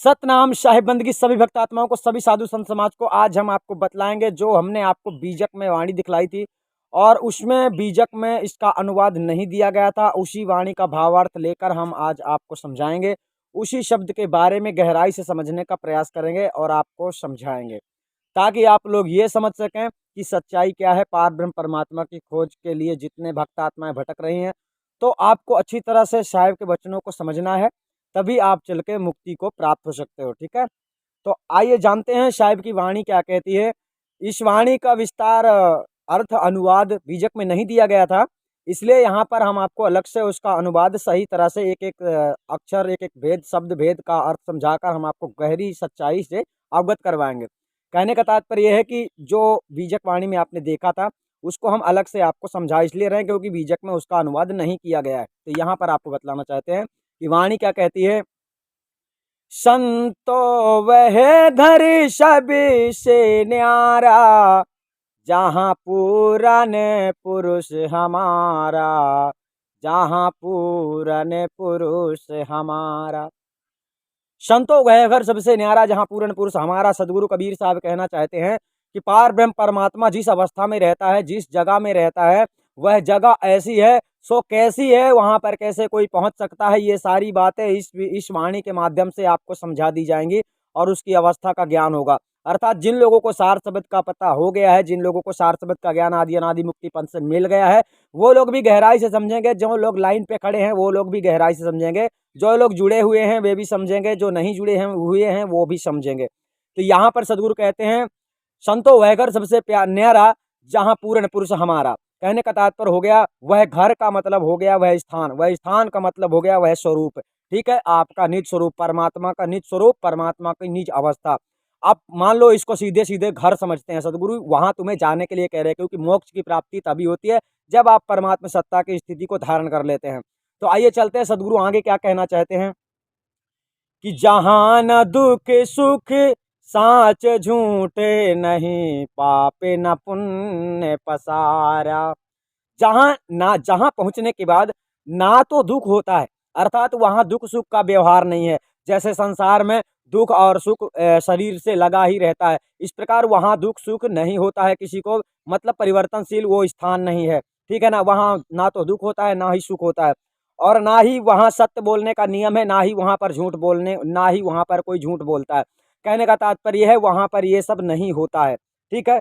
सतनाम साहिब बंदगी सभी भक्त आत्माओं को, सभी साधु संत समाज को। आज हम आपको बतलाएंगे जो हमने आपको बीजक में वाणी दिखलाई थी और उसमें बीजक में इसका अनुवाद नहीं दिया गया था, उसी वाणी का भावार्थ लेकर हम आज आपको समझाएंगे। उसी शब्द के बारे में गहराई से समझने का प्रयास करेंगे और आपको समझाएंगे ताकि आप लोग ये समझ सकें कि सच्चाई क्या है। पार ब्रह्म परमात्मा की खोज के लिए जितने भक्त आत्माएं भटक रही हैं, तो आपको अच्छी तरह से साहिब के वचनों को समझना है, तभी आप चल के मुक्ति को प्राप्त हो सकते हो। ठीक है, तो आइए जानते हैं साहिब की वाणी क्या कहती है। इस वाणी का विस्तार अर्थ अनुवाद बीजक में नहीं दिया गया था, इसलिए यहाँ पर हम आपको अलग से उसका अनुवाद सही तरह से एक एक अक्षर, एक एक भेद, शब्द भेद का अर्थ समझाकर हम आपको गहरी सच्चाई से अवगत करवाएंगे। कहने का तात्पर्य यह है कि जो बीजक वाणी में आपने देखा था उसको हम अलग से आपको समझा इसलिए रहे हैं क्योंकि बीजक में उसका अनुवाद नहीं किया गया है। तो यहाँ पर आपको बतलाना चाहते हैं कि वाणी क्या कहती है। संतो वह धर सभी से न्यारा, जहाँ पूरन पुरुष हमारा, जहाँ पूरन पुरुष हमारा। संतो वह घर सबसे न्यारा, जहाँ पूर्ण पुरुष हमारा। सदगुरु कबीर साहब कहना चाहते हैं कि पार ब्रह्म परमात्मा जिस अवस्था में रहता है, जिस जगह में रहता है, वह जगह ऐसी है सो कैसी है, वहां पर कैसे कोई पहुंच सकता है, ये सारी बातें इस वाणी के माध्यम से आपको समझा दी जाएंगी और उसकी अवस्था का ज्ञान होगा। अर्थात जिन लोगों को सार शब्द का पता हो गया है, जिन लोगों को सार शब्द का ज्ञान आदि अनादि मुक्ति पंथ से मिल गया है, वो लोग भी गहराई से समझेंगे। जो लोग लाइन पे खड़े हैं वो लोग भी गहराई से समझेंगे, जो लोग जुड़े हुए हैं वे भी समझेंगे, जो नहीं जुड़े हैं वो भी समझेंगे। तो यहाँ पर सदगुरु कहते हैं संतो वह घर सबसे न्यारा, जहाँ पूर्ण पुरुष हमारा। कहने का तात्पर्य हो गया वह घर का मतलब हो गया वह स्थान, वह स्थान का मतलब हो गया वह स्वरूप। ठीक है, आपका निज स्वरूप, परमात्मा का निज स्वरूप, परमात्मा की निज अवस्था। अब मान लो इसको सीधे सीधे घर समझते हैं सदगुरु, वहां तुम्हें जाने के लिए कह रहे हैं क्योंकि मोक्ष की प्राप्ति तभी होती है जब आप परमात्मा सत्ता की स्थिति को धारण कर लेते हैं। तो आइए चलते हैं, सदगुरु आगे क्या कहना चाहते हैं कि जहां न दुख सुख साच झूठे नहीं, पापे न पुण्य पसारा। जहां पहुंचने के बाद ना तो दुख होता है, अर्थात वहां दुख सुख का व्यवहार नहीं है। जैसे संसार में दुख और सुख शरीर से लगा ही रहता है, इस प्रकार वहां दुख सुख नहीं होता है किसी को, मतलब परिवर्तनशील वो स्थान नहीं है। ठीक है ना, वहां ना तो दुख होता है ना ही सुख होता है, और ना ही वहां सत्य बोलने का नियम है, ना ही वहां पर झूठ बोलने, ना ही वहां पर कोई झूठ बोलता है। कहने का तात्पर्य है वहां पर ये सब नहीं होता है। ठीक है,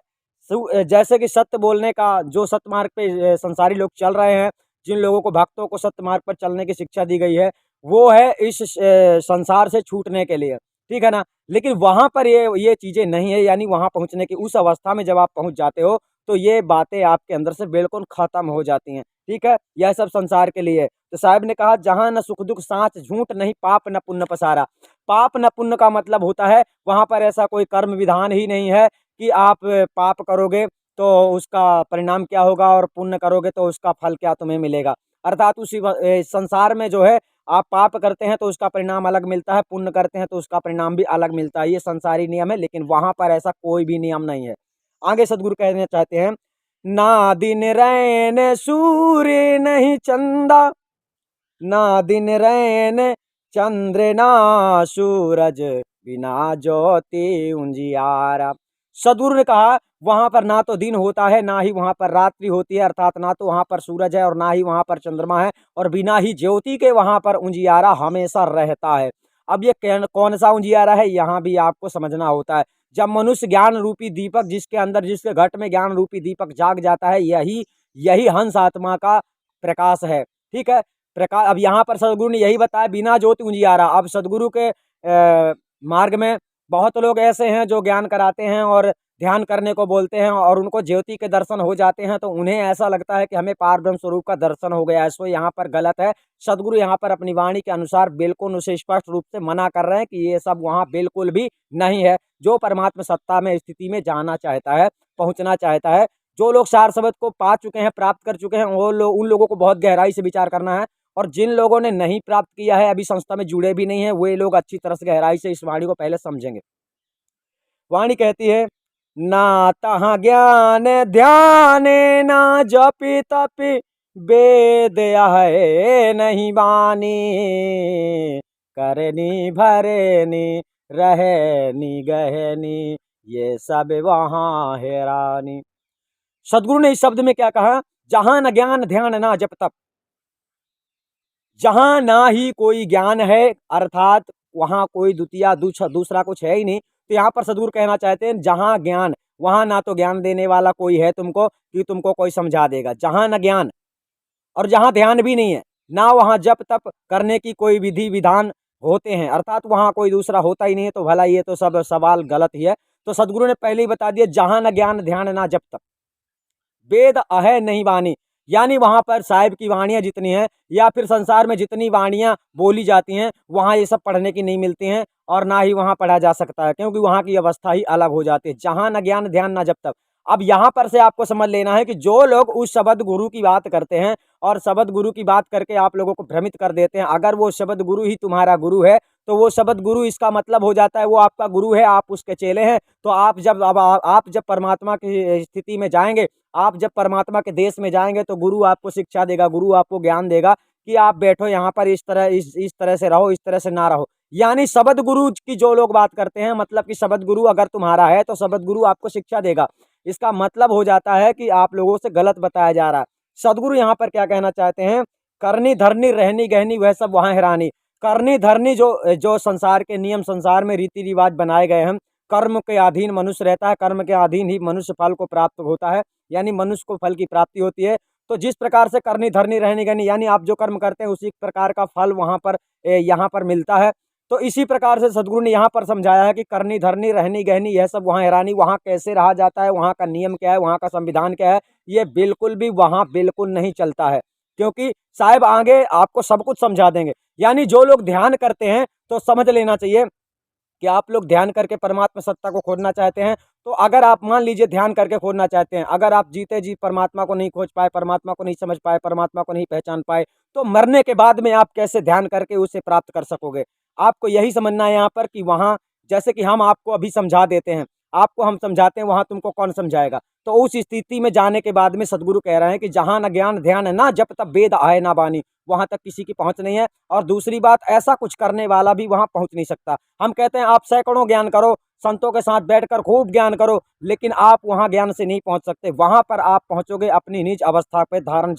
जैसे कि सत्य बोलने का जो सत्य मार्ग पे संसारी लोग चल रहे हैं, जिन लोगों को भक्तों को सत्य मार्ग पर चलने की शिक्षा दी गई है, वो है इस संसार से छूटने के लिए। ठीक है ना, लेकिन वहां पर ये चीजें नहीं है, यानी वहां पहुंचने की उस अवस्था में जब आप पहुंच जाते हो तो ये बातें आपके अंदर से बिल्कुल खत्म हो जाती हैं। ठीक है, यह सब संसार के लिए। तो साहब ने कहा जहां न सुख दुख साँच झूठ नहीं, पाप न पुण्य पसारा। पाप न पुण्य का मतलब होता है वहां पर ऐसा कोई कर्म विधान ही नहीं है कि आप पाप करोगे तो उसका परिणाम क्या होगा और पुण्य करोगे तो उसका फल क्या तुम्हें मिलेगा। अर्थात उसी संसार में जो है आप पाप करते हैं तो उसका परिणाम अलग मिलता है, पुण्य करते हैं तो उसका परिणाम भी अलग मिलता है। ये संसारी नियम है, लेकिन वहां पर ऐसा कोई भी नियम नहीं है। आगे सदगुरु कहना चाहते हैं ना दिन रैन सूर्य नहीं चंदा, ना दिन रैन चंद्र ना सूरज, बिना ज्योति उजियारा। सदगुरु ने कहा वहां पर ना तो दिन होता है ना ही वहां पर रात्रि होती है, अर्थात ना तो वहां पर सूरज है और ना ही वहां पर चंद्रमा है, और बिना ही ज्योति के वहां पर उजियारा हमेशा रहता है। अब ये कौन सा उजियारा है, यहाँ भी आपको समझना होता है। जब मनुष्य ज्ञान रूपी दीपक, जिसके अंदर जिसके घट में ज्ञान रूपी दीपक जाग जाता है, यही यही हंस आत्मा का प्रकाश है। ठीक है, प्रकाश। अब यहाँ पर सदगुरु ने यही बताया बिना ज्योति उजियारा। अब सदगुरु के मार्ग में बहुत लोग ऐसे हैं जो ज्ञान कराते हैं और ध्यान करने को बोलते हैं और उनको ज्योति के दर्शन हो जाते हैं तो उन्हें ऐसा लगता है कि हमें पार ब्रह्म स्वरूप का दर्शन हो गया है। सो यहाँ पर गलत है। सदगुरु यहाँ पर अपनी वाणी के अनुसार बिल्कुल उसे स्पष्ट रूप से मना कर रहे हैं कि ये सब वहाँ बिल्कुल भी नहीं है। जो परमात्मा सत्ता में स्थिति में जाना चाहता है, पहुँचना चाहता है, जो लोग सार शब्द को पा चुके हैं, प्राप्त कर चुके हैं, वो लोग, उन लोगों को बहुत गहराई से विचार करना है। और जिन लोगों ने नहीं प्राप्त किया है, अभी संस्था में जुड़े भी नहीं है, वे लोग अच्छी तरह से गहराई से इस वाणी को पहले समझेंगे। वाणी कहती है ना तहाँ ज्ञान ध्यान, ना जपि तपि वेद है नहीं बानी, करनी भरनी रहनी गहनी, ये सब वहाँ है रानी। सदगुरु ने इस शब्द में क्या कहा? जहां न ज्ञान ध्यान ना जप तप। जहां ना ही कोई ज्ञान है, अर्थात वहां कोई द्वितीय दूसरा कुछ है ही नहीं। तो यहाँ पर सदगुरु कहना चाहते हैं जहां ज्ञान, वहां ना तो ज्ञान देने वाला कोई है तुमको कि तुमको कोई समझा देगा। जहां न ज्ञान और जहां ध्यान भी नहीं है, ना वहां जप तप करने की कोई विधि विधान होते हैं, अर्थात वहां कोई दूसरा होता ही नहीं है। तो भला ये तो सब सवाल गलत ही है। तो सदगुरु ने पहले ही बता दिया, जहां न ज्ञान ध्यान ना जप तप, वेद अहै नहीं वाणी। यानी वहां पर साहिब की वाणियां जितनी हैं या फिर संसार में जितनी वाणियां बोली जाती हैं, वहां ये सब पढ़ने की नहीं मिलती हैं और ना ही वहां पढ़ा जा सकता है, क्योंकि वहां की अवस्था ही अलग हो जाती है। जहां न ज्ञान ध्यान ना जप तप। अब यहाँ पर से आपको समझ लेना है कि जो लोग उस शब्द गुरु की बात करते हैं और शब्द गुरु की बात करके आप लोगों को भ्रमित कर देते हैं, अगर वो शब्द गुरु ही तुम्हारा गुरु है तो वो शब्द गुरु इसका मतलब हो जाता है वो आपका गुरु है, आप उसके चेले हैं। तो आप जब परमात्मा की स्थिति में जाएंगे, आप जब परमात्मा के देश में जाएंगे तो गुरु आपको शिक्षा देगा, गुरु आपको ज्ञान देगा कि आप बैठो यहाँ पर इस तरह से रहो, इस तरह से ना रहो। यानी शब्द गुरु की जो लोग बात करते हैं, मतलब कि शब्द गुरु अगर तुम्हारा है तो शब्द गुरु आपको शिक्षा देगा। इसका मतलब हो जाता है कि आप लोगों से गलत बताया जा रहा है। सदगुरु यहाँ पर क्या कहना चाहते हैं? करनी धरनी रहनी गहनी वह सब वहाँ हैरानी। करनी धरनी जो जो संसार के नियम, संसार में रीति रिवाज बनाए गए हैं, कर्म के अधीन मनुष्य रहता है, कर्म के अधीन ही मनुष्य फल को प्राप्त होता है, यानी मनुष्य को फल की प्राप्ति होती है। तो जिस प्रकार से करनी धरनी रहनी गहनी, यानी आप जो कर्म करते हैं उसी प्रकार का फल वहाँ पर यहाँ पर मिलता है। तो इसी प्रकार से सदगुरु ने यहाँ पर समझाया है कि करनी धरनी रहनी गहनी यह सब वहाँ हैरानी। वहाँ कैसे रहा जाता है, वहाँ का नियम क्या है, वहाँ का संविधान क्या है, ये बिल्कुल भी वहाँ बिल्कुल नहीं चलता है, क्योंकि साहिब आगे आपको सब कुछ समझा देंगे। यानी जो लोग ध्यान करते हैं तो समझ लेना चाहिए कि आप लोग ध्यान करके परमात्मा सत्ता को खोजना चाहते हैं। तो अगर आप मान लीजिए ध्यान करके खोजना चाहते हैं, अगर आप जीते जी परमात्मा को नहीं खोज पाए, परमात्मा को नहीं समझ पाए, परमात्मा को नहीं पहचान पाए, तो मरने के बाद में आप कैसे ध्यान करके उसे प्राप्त कर सकोगे? आपको यही समझना है यहाँ पर कि वहाँ, जैसे कि हम आपको अभी समझा देते हैं, आपको हम समझाते हैं, वहाँ तुमको कौन समझाएगा? तो उस स्थिति में जाने के बाद में सदगुरु कह रहे हैं कि जहाँ न ज्ञान ध्यान ना जब तक वेद आए ना बानी, वहां तक किसी की पहुंच नहीं है। और दूसरी बात, ऐसा कुछ करने वाला भी वहां पहुंच नहीं सकता। हम कहते हैं आप सैकड़ों ज्ञान करो, संतों के साथ बैठकर खूब ज्ञान करो, लेकिन आप वहां ज्ञान से नहीं पहुंच सकते। वहां पर आप पहुंचोगे अपनी निज अवस्था पे धारण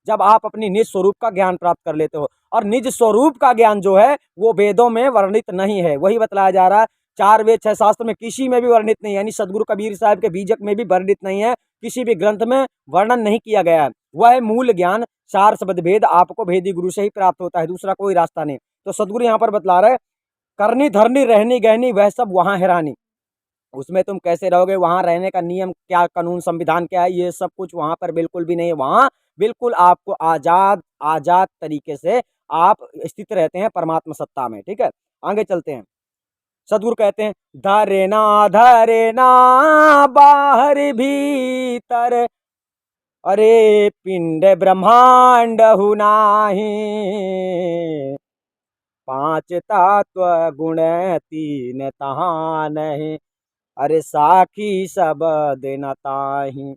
जब आप अपनी निज स्वरूप का ज्ञान प्राप्त कर लेते हो। और निज स्वरूप का ज्ञान जो है वो वेदों में वर्णित नहीं है, वही बतलाया जा रहा है। 4 वेद 6 शास्त्र में किसी में भी वर्णित नहीं है, यानी सदगुरु कबीर साहब के बीजक में भी वर्णित नहीं है, किसी भी ग्रंथ में वर्णन नहीं किया गया है। वह मूल ज्ञान चार शब्द भेद आपको भेदी गुरु से ही प्राप्त होता है, दूसरा कोई रास्ता नहीं। तो सदगुरु यहाँ पर बतला रहे, करनी धरनी रहनी गहनी वह सब वहाँ है रानी। उसमें तुम कैसे रहोगे, वहाँ रहने का नियम क्या, कानून संविधान क्या है, ये सब कुछ वहाँ पर बिल्कुल भी नहीं है। वहाँ बिल्कुल आपको आजाद आजाद तरीके से आप स्थित रहते हैं परमात्मा सत्ता में। ठीक है, आगे चलते हैं। सदगुरु कहते हैं, धरे ना बाहर भीतर, अरे पिंड ब्रह्मांड हु नाही, 5 तत्व गुण 3 तहाँ नहीं, अरे साखी शब्द न ताही।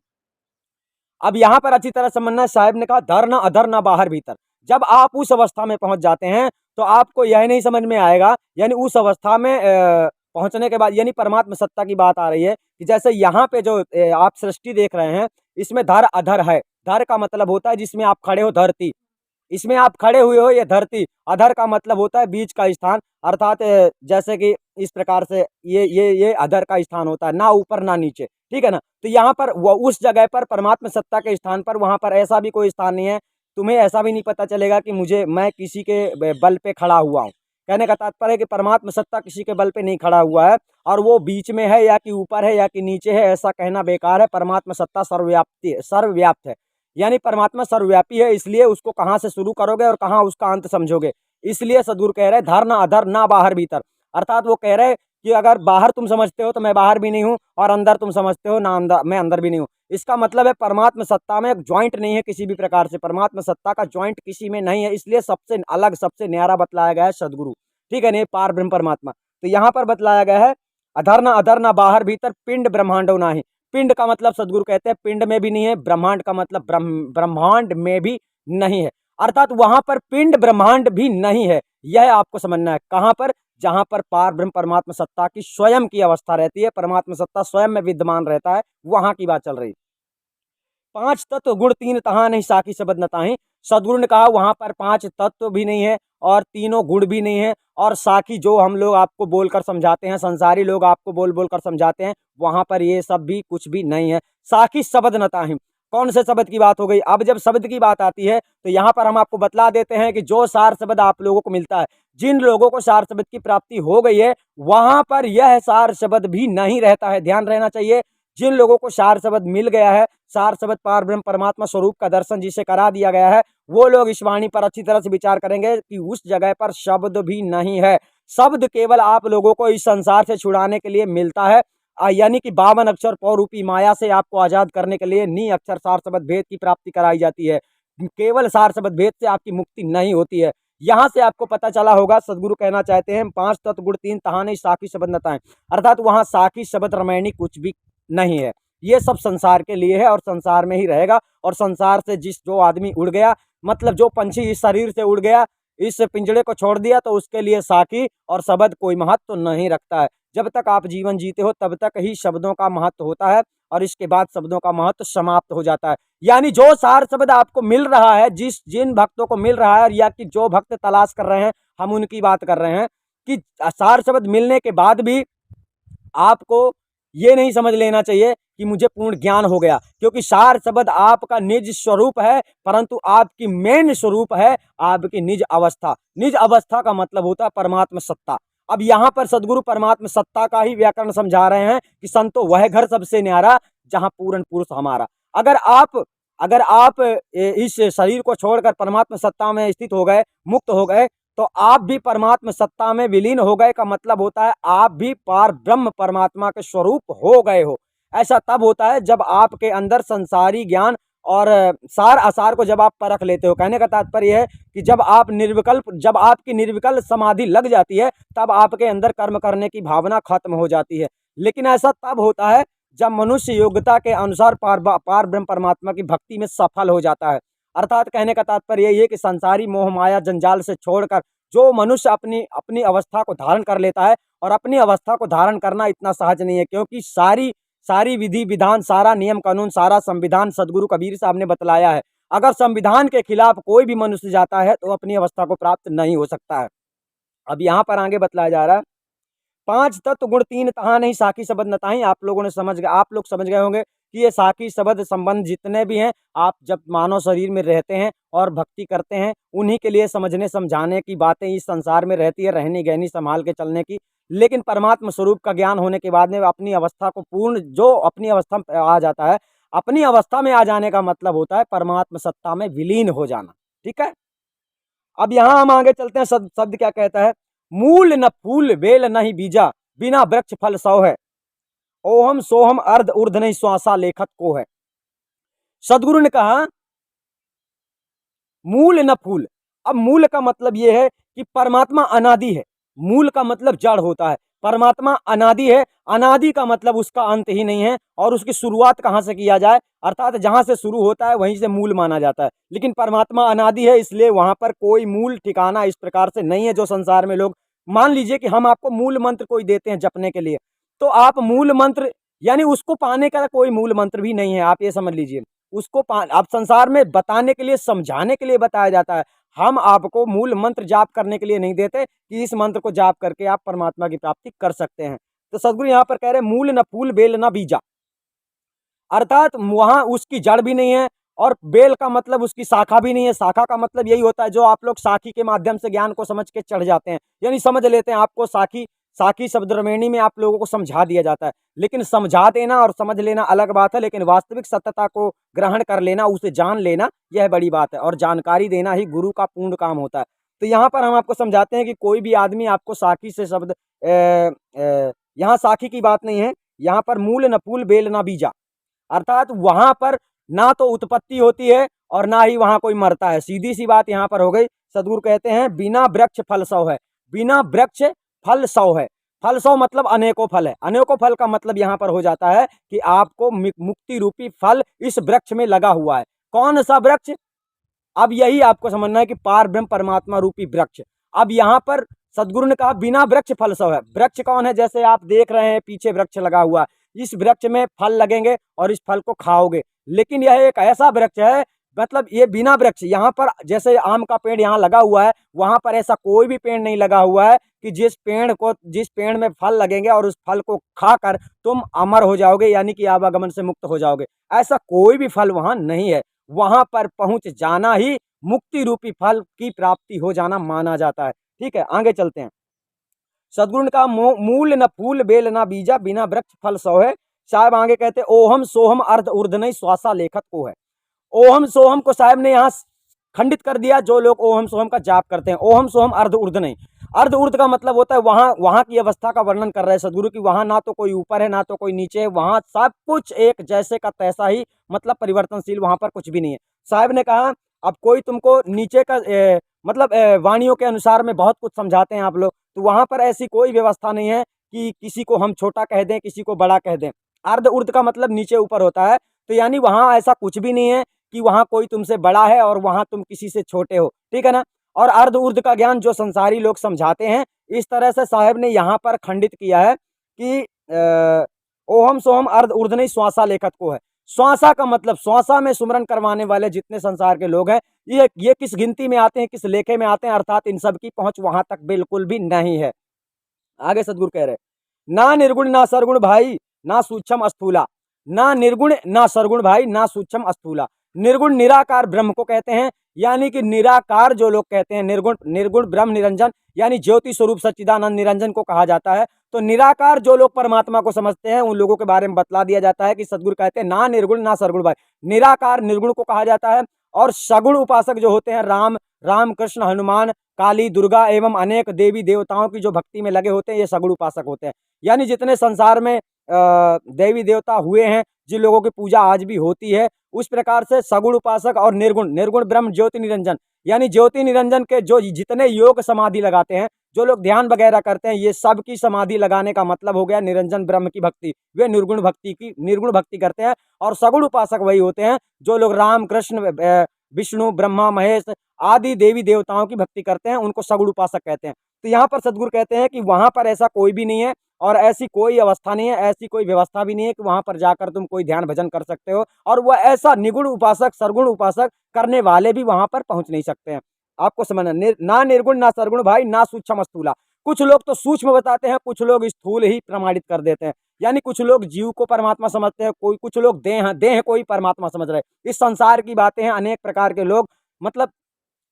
अब यहाँ पर अच्छी तरह समझना, साहब ने कहा धर ना अधर ना बाहर भीतर। जब आप उस अवस्था में पहुंच जाते हैं तो आपको यह नहीं समझ में आएगा, यानी उस अवस्था में पहुंचने के बाद, यानी परमात्मा सत्ता की बात आ रही है कि जैसे यहाँ पे जो आप सृष्टि देख रहे हैं, इसमें धर अधर है। धर का मतलब होता है जिसमें आप खड़े हो, धरती, इसमें आप खड़े हुए हो, ये धरती। अधर का मतलब होता है बीच का स्थान, अर्थात जैसे कि इस प्रकार से ये अधर का स्थान होता है, ना ऊपर ना नीचे। ठीक है ना? तो यहाँ पर वो उस जगह पर परमात्मा सत्ता के स्थान पर, वहां पर ऐसा भी कोई स्थान नहीं है, तुम्हें ऐसा भी नहीं पता चलेगा कि मैं किसी के बल पे खड़ा हुआ हूँ। कहने का तात्पर्य है कि परमात्मा सत्ता किसी के बल पे नहीं खड़ा हुआ है, और वो बीच में है या कि ऊपर है या कि नीचे है, ऐसा कहना बेकार है। परमात्मा सत्ता सर्वव्याप्त है, यानी परमात्मा सर्वव्यापी है, इसलिए उसको कहाँ से शुरू करोगे और कहाँ उसका अंत समझोगे। इसलिए सदगुरु कह रहे धर ना अधर ना बाहर भीतर, अर्थात वो कह रहे कि अगर बाहर तुम समझते हो तो मैं बाहर भी नहीं हूँ, और अंदर तुम समझते हो ना अंदर, मैं अंदर भी नहीं हूँ। इसका मतलब है परमात्मा सत्ता में ज्वाइंट नहीं है किसी भी प्रकार से, परमात्मा सत्ता का ज्वाइंट किसी में नहीं है, इसलिए सबसे अलग सबसे न्यारा बतलाया गया है सदगुरु। ठीक है, नहीं पार ब्रह्म परमात्मा। तो यहाँ पर बतलाया गया है अधर ना बाहर भीतर, पिंड ब्रह्मांडो नाही। पिंड का मतलब सदगुरु कहते हैं पिंड में भी नहीं है, ब्रह्मांड का मतलब ब्रह्मांड में भी नहीं है। अर्थात वहां पर पिंड ब्रह्मांड भी नहीं है। यह आपको समझना है। कहां पर? जहां पर पार ब्रह्म परमात्मा सत्ता की स्वयं की अवस्था रहती है, परमात्मा सत्ता स्वयं में विद्यमान रहता है, वहां की बात चल रही। पांच तत्व गुण तीन तहा नहीं साखी शब्द न ताहि। सदगुरु ने कहा वहां पर पांच तत्व भी नहीं है और तीनों गुण भी नहीं है, और साखी जो हम लोग आपको बोलकर समझाते हैं, संसारी लोग आपको बोल बोल कर समझाते हैं, वहां पर ये सब भी कुछ भी नहीं है। साखी शब्द न ताहि। कौन से शब्द की बात हो गई? अब जब शब्द की बात आती है तो यहाँ पर हम आपको बतला देते हैं कि जो सार शब्द आप लोगों को मिलता है, जिन लोगों को सार शब्द की प्राप्ति हो गई है, वहां पर यह सार शब्द भी नहीं रहता है। ध्यान रहना चाहिए। जिन लोगों को सार शब्द मिल गया है, सार शब्द पार ब्रह्म परमात्मा स्वरूप का दर्शन जिसे करा दिया गया है, वो लोग इस वाणी पर अच्छी तरह से विचार करेंगे कि उस जगह पर शब्द भी नहीं है। शब्द केवल आप लोगों को इस संसार से छुड़ाने के लिए मिलता है, यानी कि 52 अक्षर पौरूपी माया से आपको आजाद करने के लिए नी अक्षर सार शब्द भेद की प्राप्ति कराई जाती है। केवल सार शब्द भेद से आपकी मुक्ति नहीं होती है। यहां से आपको पता चला होगा सदगुरु कहना चाहते हैं पांच तत्व गुण तीन तहा नहीं साखी शब्द न ताहि। अर्थात वहां साखी शब्द रामायणी कुछ भी नहीं है। ये सब संसार के लिए है और संसार में ही रहेगा। और संसार से जो आदमी उड़ गया, मतलब जो पंछी इस शरीर से उड़ गया, इस पिंजड़े को छोड़ दिया, तो उसके लिए साखी और शब्द कोई महत्व नहीं रखता है। जब तक आप जीवन जीते हो तब तक ही शब्दों का महत्व होता है, और इसके बाद शब्दों का महत्व समाप्त हो जाता है। यानी जो सार शब्द आपको मिल रहा है, जिन भक्तों को मिल रहा है, या कि जो भक्त तलाश कर रहे हैं, हम उनकी बात कर रहे हैं कि सार शब्द मिलने के बाद भी आपको ये नहीं समझ लेना चाहिए कि मुझे पूर्ण ज्ञान हो गया, क्योंकि सार शब्द आपका निज स्वरूप है, परंतु आपकी मेन स्वरूप है आपकी निज अवस्था। निज अवस्था का मतलब होता है परमात्मा सत्ता। अब यहाँ पर सदगुरु परमात्मा सत्ता का ही व्याकरण समझा रहे हैं कि संतो वह घर सबसे न्यारा जहां पूर्ण पुरुष हमारा। अगर आप इस शरीर को छोड़कर परमात्मा सत्ता में स्थित हो गए, मुक्त हो गए, तो आप भी परमात्मा सत्ता में विलीन हो गए का मतलब होता है आप भी पार ब्रह्म परमात्मा के स्वरूप हो गए हो। ऐसा तब होता है जब आपके अंदर संसारी ज्ञान और सार असार को जब आप परख लेते हो। कहने का तात्पर्य है कि जब आपकी निर्विकल्प समाधि लग जाती है, तब आपके अंदर कर्म करने की भावना खत्म हो जाती है। लेकिन ऐसा तब होता है जब मनुष्य योग्यता के अनुसार पार ब्रह्म परमात्मा की भक्ति में सफल हो जाता है। अर्थात कहने का तात्पर्य यही है कि संसारी मोह माया जंजाल से छोड़कर जो मनुष्य अपनी अपनी अवस्था को धारण कर लेता है, और अपनी अवस्था को धारण करना इतना सहज नहीं है, क्योंकि सारी विधि विधान, सारा नियम कानून, सारा संविधान सदगुरु कबीर साहब ने बतलाया है। अगर संविधान के खिलाफ कोई भी मनुष्य जाता है तो अपनी अवस्था को प्राप्त नहीं हो सकता है। अब यहाँ पर आगे बतलाया जा रहा है पांच तत्व गुण तीन तहा नहीं साखी शब्द न ताहि। आप लोग समझ गए होंगे कि ये साखी शब्द संबंध जितने भी हैं, आप जब मानव शरीर में रहते हैं और भक्ति करते हैं, उन्हीं के लिए समझने समझाने की बातें इस संसार में रहती है, रहनी गहनी संभाल के चलने की। लेकिन परमात्मा स्वरूप का ज्ञान होने के बाद में अपनी अवस्था को जो अपनी अवस्था में आ जाता है, अपनी अवस्था में आ जाने का मतलब होता है परमात्मा सत्ता में विलीन हो जाना। ठीक है। अब यहां हम आगे चलते हैं। शब्द क्या कहता है? मूल न फूल बेल नहीं बीजा, बिना वृक्ष फल सौ है। ओहम सोहम अर्ध ऊर्ध नहीं श्वासा लेखक को है। सदगुरु ने कहा मूल न फूल। अब मूल का मतलब यह है कि परमात्मा अनादि है। मूल का मतलब जड़ होता है। परमात्मा अनादि है। अनादि का मतलब उसका अंत ही नहीं है, और उसकी शुरुआत कहां से किया जाए, अर्थात जहां से शुरू होता है वहीं से मूल माना जाता है। लेकिन परमात्मा अनादि है, इसलिए वहां पर कोई मूल ठिकाना इस प्रकार से नहीं है जो संसार में लोग, मान लीजिए कि हम आपको मूल मंत्र कोई देते हैं जपने के लिए, तो आप मूल मंत्र यानी उसको पाने का कोई मूल मंत्र भी नहीं है, आप ये समझ लीजिए। उसको आप संसार में बताने के लिए, समझाने के लिए बताया जाता है। हम आपको मूल मंत्र जाप करने के लिए नहीं देते कि इस मंत्र को जाप करके आप परमात्मा की प्राप्ति कर सकते हैं। तो सदगुरु यहाँ पर कह रहे हैं मूल न फूल बेल न बीजा, अर्थात वहां उसकी जड़ भी नहीं है, और बेल का मतलब उसकी शाखा भी नहीं है। शाखा का मतलब यही होता है जो आप लोग साखी के माध्यम से ज्ञान को समझ के चढ़ जाते हैं, यानी समझ लेते हैं। आपको साखी शब्द रमेणी में आप लोगों को समझा दिया जाता है, लेकिन समझा देना और समझ लेना अलग बात है, लेकिन वास्तविक सत्यता को ग्रहण कर लेना, उसे जान लेना, यह बड़ी बात है, और जानकारी देना ही गुरु का पूर्ण काम होता है। तो यहाँ पर हम आपको समझाते हैं कि कोई भी आदमी आपको साखी से शब्द, यहाँ साखी की बात नहीं है, यहाँ पर मूल न फूल बेल न बीजा, अर्थात वहां पर ना तो उत्पत्ति होती है और ना ही वहां कोई मरता है। सीधी सी बात यहाँ पर हो गई। सदगुरु कहते हैं बिना वृक्ष फल सौ है। बिना वृक्ष फल सौ है। फल सौ मतलब अनेकों फल है। अनेकों फल का मतलब यहाँ पर हो जाता है कि आपको मुक्ति रूपी फल इस वृक्ष में लगा हुआ है। कौन सा वृक्ष? अब यही आपको समझना है कि पार ब्रह्म परमात्मा रूपी वृक्ष। अब यहाँ पर सदगुरु ने कहा बिना वृक्ष फल सब है। वृक्ष कौन है? जैसे आप देख रहे हैं पीछे वृक्ष लगा हुआ है, इस वृक्ष में फल लगेंगे और इस फल को खाओगे, लेकिन यह एक ऐसा वृक्ष है, मतलब ये बिना वृक्ष, यहाँ पर जैसे आम का पेड़ यहाँ लगा हुआ है, वहां पर ऐसा कोई भी पेड़ नहीं लगा हुआ है कि जिस पेड़ में फल लगेंगे और उस फल को खाकर तुम अमर हो जाओगे, यानी कि आवागमन से मुक्त हो जाओगे। ऐसा कोई भी फल वहां नहीं है। वहां पर पहुंच जाना ही मुक्ति रूपी फल की प्राप्ति हो जाना माना जाता है। ठीक है, आगे चलते हैं। सदगुरु ने कहा मूल न फूल बेल न बीजा, बिना वृक्ष फल सो है। साहब आगे कहते ओहम सोहम अर्ध उर्ध नहीं, श्वासा लेखक को है। ओहम सोहम को साहब ने यहाँ खंडित कर दिया। जो लोग ओहम सोहम का जाप करते हैं, ओहम सोहम अर्ध उर्ध नहीं। अर्ध उर्ध का मतलब होता है वहां की अवस्था का वर्णन कर रहे हैं सदगुरु की, वहां ना तो कोई ऊपर है ना तो कोई नीचे है, वहां सब कुछ एक जैसे का तैसा ही, मतलब परिवर्तनशील, वहां पर कुछ भी नहीं है। साहब ने कहा अब कोई तुमको नीचे का मतलब वाणियों के अनुसार में बहुत कुछ समझाते हैं आप लोग, तो वहां पर ऐसी कोई व्यवस्था नहीं है कि किसी को हम छोटा कह दें, किसी को बड़ा कह दें। अर्ध उर्ध का मतलब नीचे ऊपर होता है, तो यानी वहां ऐसा कुछ भी नहीं है कि वहां कोई तुमसे बड़ा है और वहां तुम किसी से छोटे हो, ठीक है ना। और अर्ध उर्ध का ज्ञान जो संसारी लोग समझाते हैं, इस तरह से साहब ने यहाँ पर खंडित किया है कि ओहम सोहम अर्ध उर्ध नहीं, श्वासा लेखक को है। श्वासा का मतलब श्वासा में सुमरन करवाने वाले जितने संसार के लोग हैं, ये किस गिनती में आते हैं, किस लेखे में आते हैं, अर्थात इन सब की पहुंच वहां तक बिल्कुल भी नहीं है। आगे सदगुरु कह रहे ना निर्गुण ना सरगुण भाई ना सूक्ष्म स्थूला, ना निर्गुण ना सरगुण भाई ना सूक्ष्म स्थूला। निर्गुण निराकार ब्रह्म को कहते हैं, यानी कि निराकार जो लोग कहते हैं, निर्गुण ब्रह्म निरंजन यानी ज्योति स्वरूप सच्चिदानंद निरंजन को कहा जाता है। तो निराकार जो लोग परमात्मा को समझते हैं, उन लोगों के बारे में बतला दिया जाता है कि सदगुरु कहते हैं ना निर्गुण ना सरगुण भाई। निराकार निर्गुण को कहा जाता है, और सगुण उपासक जो होते हैं, राम कृष्ण हनुमान काली दुर्गा एवं अनेक देवी देवताओं की जो भक्ति में लगे होते हैं, ये सगुण उपासक होते हैं। यानी जितने संसार में देवी देवता हुए हैं, जिन लोगों की पूजा आज भी होती है, उस प्रकार से सगुण उपासक और निर्गुण ब्रह्म ज्योति निरंजन, यानी ज्योति निरंजन के जो जितने योग समाधि लगाते हैं, जो लोग ध्यान वगैरह करते हैं, ये सब की समाधि लगाने का मतलब हो गया निरंजन ब्रह्म की भक्ति। वे निर्गुण भक्ति करते हैं। और सगुण उपासक वही होते हैं जो लोग राम कृष्ण विष्णु ब्रह्मा महेश आदि देवी देवताओं की भक्ति करते हैं, उनको सगुण उपासक कहते हैं। तो यहाँ पर सदगुरु कहते हैं कि वहां पर ऐसा कोई भी नहीं है, और ऐसी कोई अवस्था नहीं है, ऐसी कोई व्यवस्था भी नहीं है कि वहां पर जाकर तुम कोई ध्यान भजन कर सकते हो, और वह ऐसा निगुण उपासक सरगुण उपासक करने वाले भी वहां पर पहुंच नहीं सकते हैं। आपको समझना, ना निर्गुण ना सरगुण भाई ना सूक्ष्म स्थूला। कुछ लोग तो सूक्ष्म बताते हैं, कुछ लोग स्थूल ही प्रमाणित कर देते हैं। यानी कुछ लोग जीव को परमात्मा समझते हैं, कुछ लोग देह को ही परमात्मा समझ रहे हैं। इस संसार की बातें हैं, अनेक प्रकार के लोग, मतलब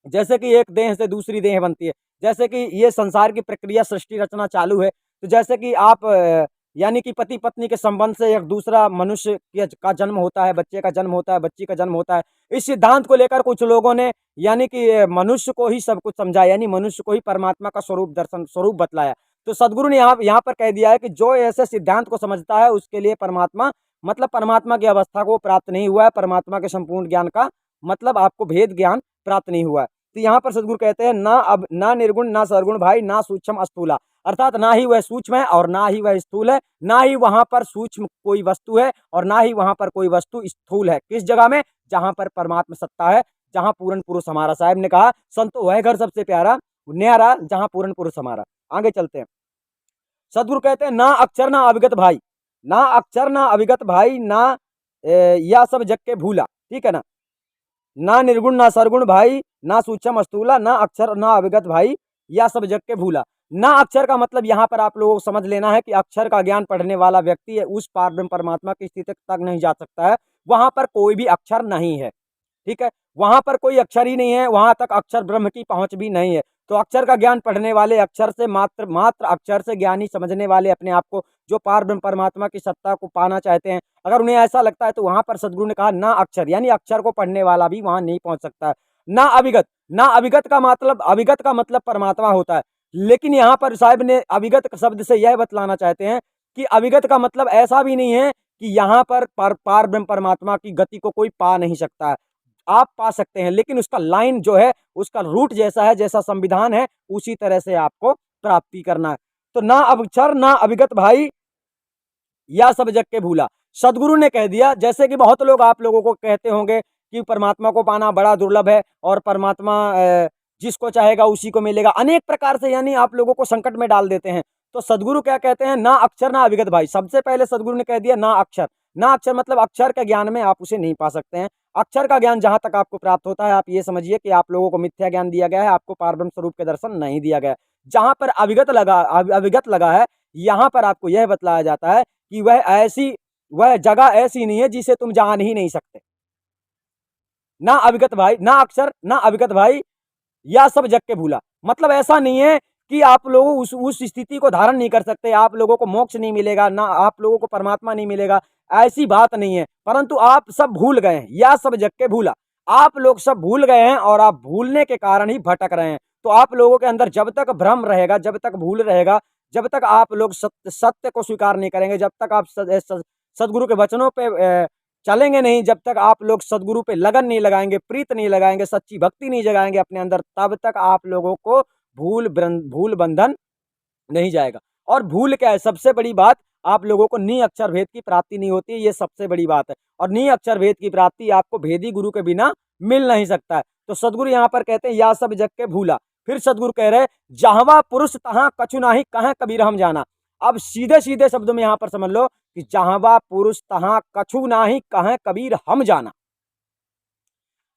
जैसे कि एक देह से दूसरी देह बनती है, जैसे कि ये संसार की प्रक्रिया सृष्टि रचना चालू है, तो जैसे कि आप यानी कि पति पत्नी के संबंध से एक दूसरा मनुष्य का जन्म होता है, बच्चे का जन्म होता है, बच्ची का जन्म होता है। इस सिद्धांत को लेकर कुछ लोगों ने यानी कि मनुष्य को ही सब कुछ समझाया, यानी मनुष्य को ही परमात्मा का स्वरूप बतलाया। तो सदगुरु ने यहाँ पर कह दिया है कि जो ऐसे सिद्धांत को समझता है, उसके लिए परमात्मा मतलब परमात्मा की अवस्था को प्राप्त नहीं हुआ है, परमात्मा के संपूर्ण ज्ञान का मतलब आपको भेद ज्ञान प्राप्त नहीं हुआ है। तो यहाँ पर सदगुरु कहते हैं ना निर्गुण ना सरगुण भाई ना सूक्ष्म स्थूला, अर्थात ना ही वह सूक्ष्म है और ना ही वह स्थूल है, ना ही वहां पर सूक्ष्म कोई वस्तु है और ना ही वहां पर कोई वस्तु स्थूल है। किस जगह में? जहां पर परमात्मा सत्ता है, जहां पूर्ण पुरुष हमारा। साहब ने कहा संतो वह घर सबसे प्यारा न्यारा जहां पूर्ण पुरुष हमारा। आगे चलते हैं। सदगुरु कहते हैं ना अक्षर ना अविगत भाई, ना अक्षर ना अविगत भाई ना या सब जग के भूला, ठीक है ना। ना निर्गुण ना सरगुण भाई ना सूक्ष्म स्थूला, ना अक्षर ना अविगत भाई या सब जग के भूला। ना अक्षर का मतलब यहाँ पर आप लोगों को समझ लेना है कि अक्षर का ज्ञान पढ़ने वाला व्यक्ति है, उस पार ब्रह्म परमात्मा की स्थिति तक नहीं जा सकता है। वहां पर कोई भी अक्षर नहीं है, ठीक है, वहां पर कोई अक्षर ही नहीं है, वहां तक अक्षर ब्रह्म की पहुंच भी नहीं है। तो अक्षर का ज्ञान पढ़ने वाले, अक्षर से मात्र अक्षर से ज्ञानी समझने वाले अपने आप को, जो पार ब्रह्म परमात्मा की सत्ता को पाना चाहते हैं, अगर उन्हें ऐसा लगता है तो वहां पर सदगुरु ने कहा ना अक्षर, यानी अक्षर को पढ़ने वाला भी वहां नहीं पहुंच सकता है। ना अविगत, ना अविगत का मतलब परमात्मा होता है, लेकिन यहाँ पर साहिब ने अविगत शब्द से यह बतलाना चाहते हैं कि अविगत का मतलब ऐसा भी नहीं है कि यहाँ पर पार ब्रह्म परमात्मा की गति को कोई पा नहीं सकता है। आप पा सकते हैं, लेकिन उसका लाइन जो है, उसका रूट जैसा है, जैसा संविधान है, उसी तरह से आपको प्राप्ति करना है। तो ना अक्षर ना अविगत भाई या सब जग के भूला, सदगुरु ने कह दिया। जैसे कि बहुत लोग आप लोगों को कहते होंगे कि परमात्मा को पाना बड़ा दुर्लभ है और परमात्मा जिसको चाहेगा उसी को मिलेगा, अनेक प्रकार से यानी आप लोगों को संकट में डाल देते हैं। तो सदगुरु क्या कहते हैं, ना अक्षर ना अविगत भाई। सबसे पहले सदगुरु ने कह दिया ना अक्षर। ना अक्षर मतलब अक्षर के ज्ञान में आप उसे नहीं पा सकते हैं। अक्षर का ज्ञान जहां तक आपको प्राप्त होता है, आप ये समझिए कि आप लोगों को मिथ्या ज्ञान दिया गया है, आपको पारब्रह्म स्वरूप के दर्शन नहीं दिया गया। जहां पर अविगत लगा है, यहाँ पर आपको यह बतलाया जाता है कि वह जगह ऐसी नहीं है जिसे तुम जान ही नहीं सकते। ना अविगत भाई, ना अक्षर ना अविगत भाई, या सब जग के भूला। मतलब ऐसा नहीं है कि आप लोग उस स्थिति को धारण नहीं कर सकते, आप लोगों को मोक्ष नहीं मिलेगा, ना आप लोगों को परमात्मा नहीं मिलेगा, ऐसी बात नहीं है। परंतु आप सब भूल गए हैं, या सब जग के भूला। आप लोग सब भूल गए हैं और आप भूलने के कारण ही भटक रहे हैं। तो आप लोगों के अंदर जब तक भ्रम रहेगा, जब तक भूल रहेगा, जब तक आप लोग सत्य को स्वीकार नहीं करेंगे, जब तक आप सदगुरु के वचनों पे चलेंगे नहीं, जब तक आप लोग सदगुरु पे लगन नहीं लगाएंगे, प्रीत नहीं लगाएंगे, सच्ची भक्ति नहीं जगाएंगे अपने अंदर, तब तक आप लोगों को भूल बंधन नहीं जाएगा। और भूल क्या है, सबसे बड़ी बात, आप लोगों को नी अक्षर भेद की प्राप्ति नहीं होती है, ये सबसे बड़ी बात है। और नी अक्षर भेद की प्राप्ति आपको भेदी गुरु के बिना मिल नहीं सकता है। तो सदगुरु यहाँ पर कहते हैं या सब जग के भूला। फिर सदगुरु कह रहे जहवा पुरुष तहां कछु नाही, कहें कबीर हम जाना। अब सीधे सीधे शब्दों में यहाँ पर समझ लो कि जहां पुरुष तहां कछु नाही, कहें कबीर हम जाना।